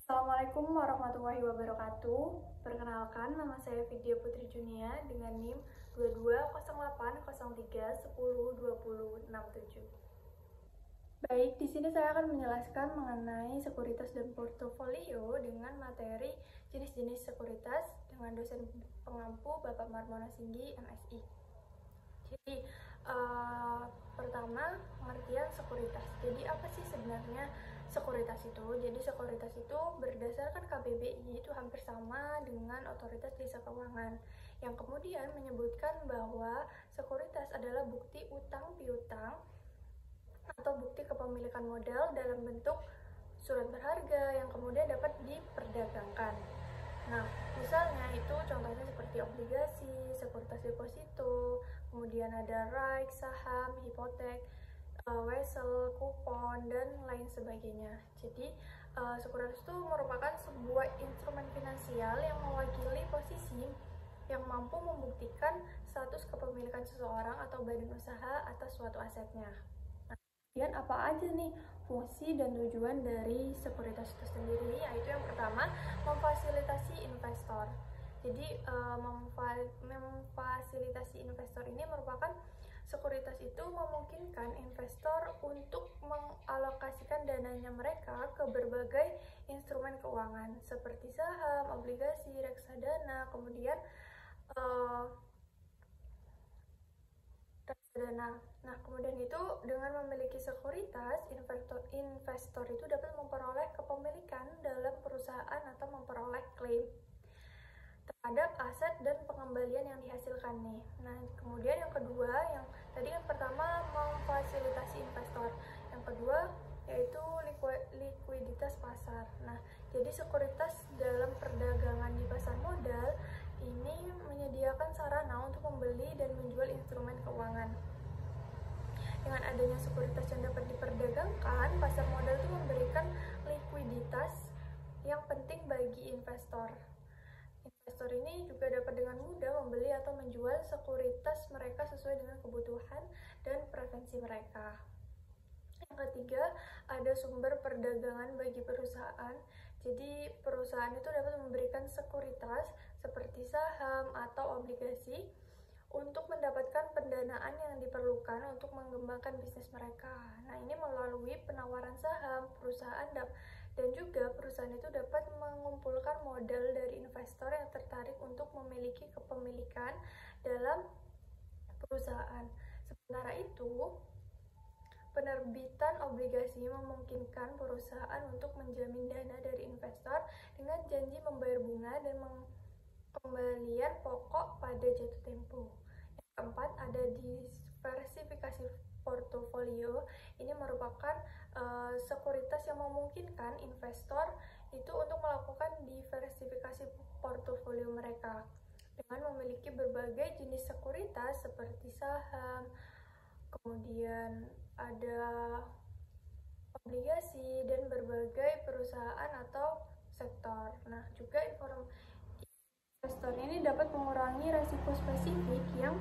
Assalamualaikum warahmatullahi wabarakatuh. Perkenalkan, nama saya Vidya Putri Junia dengan NIM 220803102067. Baik, di sini saya akan menjelaskan mengenai sekuritas dan portofolio dengan materi jenis-jenis sekuritas dengan dosen pengampu Bapak Marmono Singgi, MSI. Jadi, pertama, pengertian sekuritas. Jadi, apa sih sebenarnya sekuritas itu? Jadi, sekuritas itu berdasarkan KBBI itu hampir sama dengan otoritas jasa keuangan, yang kemudian menyebutkan bahwa sekuritas adalah bukti utang piutang atau bukti kepemilikan modal dalam bentuk surat berharga yang kemudian dapat diperdagangkan. Nah, misalnya itu contohnya seperti obligasi, sekuritas deposito, kemudian ada RAIK, saham, hipotek, wesel, kupon, dan lain sebagainya. Jadi, sekuritas itu merupakan sebuah instrumen finansial yang mewakili posisi yang mampu membuktikan status kepemilikan seseorang atau badan usaha atas suatu asetnya. Kemudian apa aja nih fungsi dan tujuan dari sekuritas itu sendiri? Yaitu yang pertama, memfasilitasi investor. Jadi memfasilitasi investor ini merupakan sekuritas itu memungkinkan investor untuk mengalokasikan dananya mereka ke berbagai instrumen keuangan seperti saham, obligasi, reksadana, kemudian reksadana. Nah, kemudian itu dengan memiliki sekuritas, investor itu dapat memperoleh kepemilikan dalam perusahaan atau memperoleh klaim terhadap aset dan pengembalian yang dihasilkan nih. Nah, kemudian yang kedua, yang tadi kan pertama memfasilitasi investor, yang kedua yaitu likuiditas pasar. Nah, jadi sekuritas dalam perdagangan di pasar modal ini menyediakan sarana untuk membeli dan menjual instrumen keuangan. Dengan adanya sekuritas yang dapat diperdagangkan, pasar modal itu memberikan likuiditas yang penting bagi investor. Investor ini juga dapat dengan mudah membeli atau menjual sekuritas mereka sesuai dengan kebutuhan dan preferensi mereka. Yang ketiga, ada sumber perdagangan bagi perusahaan. Jadi, perusahaan itu dapat memberikan sekuritas seperti saham atau obligasi untuk mendapatkan pendanaan yang diperlukan untuk mengembangkan bisnis mereka. Nah, ini melalui penawaran saham, perusahaan dan juga perusahaan itu dapat mengumpulkan modal dari investor yang tertarik untuk memiliki kepemilikan dalam perusahaan. Sementara itu, penerbitan obligasi memungkinkan perusahaan untuk menjamin dana dari investor dengan janji membayar bunga dan pembelian pokok pada jatuh tempo. Yang keempat, ada diversifikasi portofolio. Ini merupakan sekuritas yang memungkinkan investor itu untuk melakukan diversifikasi portofolio mereka dengan memiliki berbagai jenis sekuritas seperti saham, kemudian ada obligasi dan berbagai perusahaan atau sektor. Nah, juga investor ini dapat mengurangi risiko spesifik yang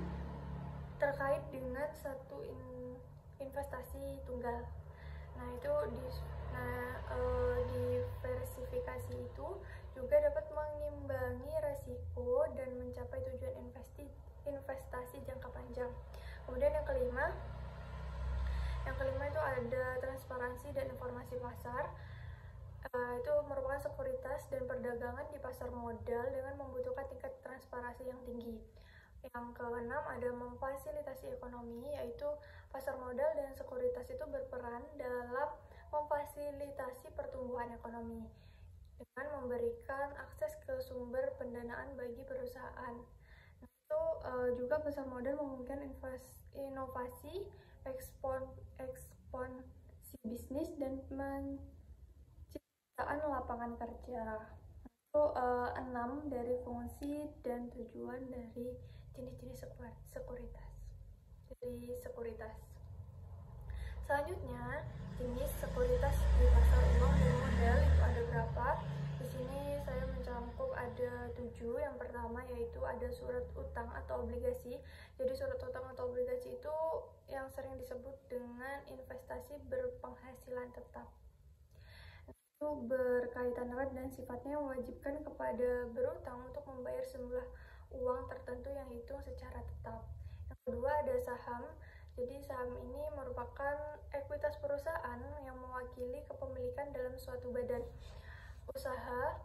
terkait dengan satu investasi tunggal. Nah, itu diversifikasi itu juga dapat mengimbangi risiko dan mencapai tujuan investasi jangka panjang. Kemudian yang kelima itu ada transparansi dan informasi pasar. Itu merupakan sekuritas dan perdagangan di pasar modal dengan membutuhkan tingkat transparansi yang tinggi. Yang keenam, ada memfasilitasi ekonomi, yaitu pasar modal dan sekuritas itu berperan dalam memfasilitasi pertumbuhan ekonomi dengan memberikan akses ke sumber pendanaan bagi perusahaan. Nah, itu juga pasar modal memungkinkan inovasi, ekspansi bisnis dan penciptaan lapangan kerja. Itu 6 dari fungsi dan tujuan dari jenis-jenis sekuritas. Selanjutnya, jenis sekuritas di pasar uang dan modal itu ada berapa? Di sini saya mencangkup ada 7. Yang pertama yaitu ada surat utang atau obligasi. Jadi surat utang atau obligasi itu yang sering disebut dengan investasi berpenghasilan tetap. Itu itu berkaitan erat dan sifatnya mewajibkan kepada berutang untuk membayar sejumlah uang tertentu yang dihitung secara tetap. Yang kedua ada saham. Jadi saham ini merupakan ekuitas perusahaan yang mewakili kepemilikan dalam suatu badan usaha.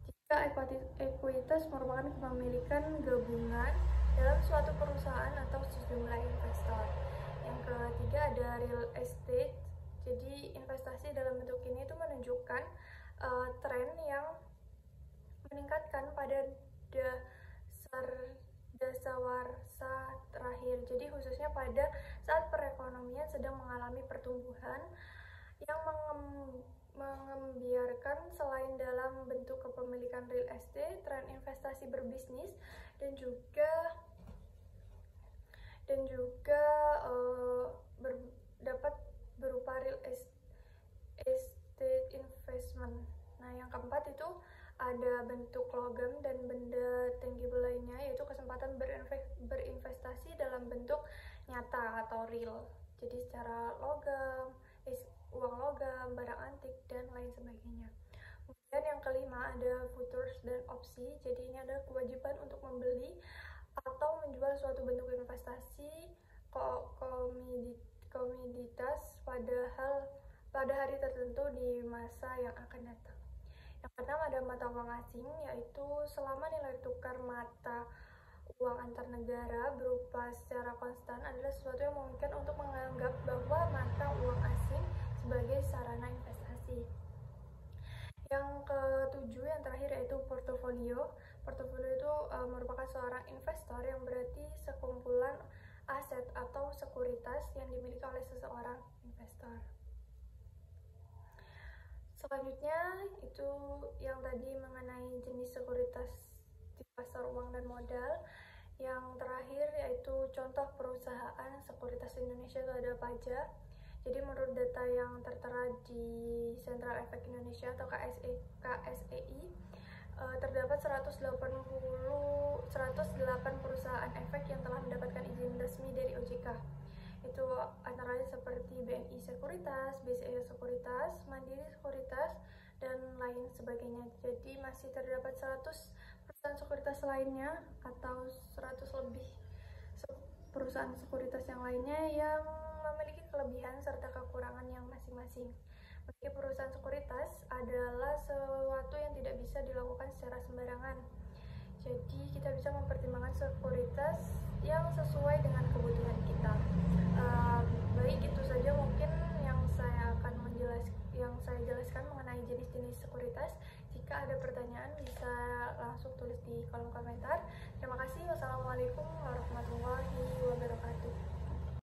Jika ekuitas merupakan kepemilikan gabungan dalam suatu perusahaan atau sejumlah investor. Yang ketiga ada real estate. Jadi investasi dalam bentuk ini itu menunjukkan tren yang meningkatkan pada dasawarsa terakhir. Jadi khususnya pada saat perekonomian sedang mengalami pertumbuhan yang mengembirakan. Selain dalam bentuk kepemilikan real estate, tren investasi berbisnis dan juga dapat berupa real estate investment. Nah, yang keempat itu ada bentuk logam dan benda tangible lainnya, yaitu kesempatan berinvestasi dalam bentuk nyata atau real. Jadi secara logam, uang logam, barang antik, dan lain sebagainya. Kemudian yang kelima ada futures dan opsi. Jadi ini ada kewajiban untuk membeli atau menjual suatu bentuk investasi komoditas pada hari tertentu di masa yang akan datang. Yang keenam ada mata uang asing, yaitu selama nilai tukar mata uang antar negara berupa secara konstan adalah sesuatu yang memungkinkan untuk menganggap bahwa mata uang asing sebagai sarana investasi. Yang ketujuh, yang terakhir, yaitu portofolio. Portofolio itu merupakan seorang investor yang berarti sekumpulan aset atau sekuritas yang dimiliki oleh seseorang investor. Selanjutnya itu yang tadi mengenai jenis sekuritas di pasar uang dan modal. Yang terakhir yaitu contoh perusahaan sekuritas Indonesia itu ada Paja. Jadi menurut data yang tertera di Central Efek Indonesia atau KSEI, terdapat 108 perusahaan efek yang telah mendapatkan izin resmi dari OJK. Itu antara lain seperti BNI Sekuritas, BCA Sekuritas, Mandiri Sekuritas, dan lain sebagainya. Jadi masih terdapat 100 perusahaan sekuritas lainnya atau 100 lebih perusahaan sekuritas yang lainnya yang memiliki kelebihan serta kekurangan yang masing-masing. Memiliki perusahaan sekuritas adalah sesuatu yang tidak bisa dilakukan secara sembarangan. Jadi kita bisa mempertimbangkan sekuritas yang sesuai dengan kebutuhan kita. Baik, itu saja mungkin yang saya jelaskan mengenai jenis-jenis sekuritas. Jika ada pertanyaan bisa langsung tulis di kolom komentar. Terima kasih. Wassalamualaikum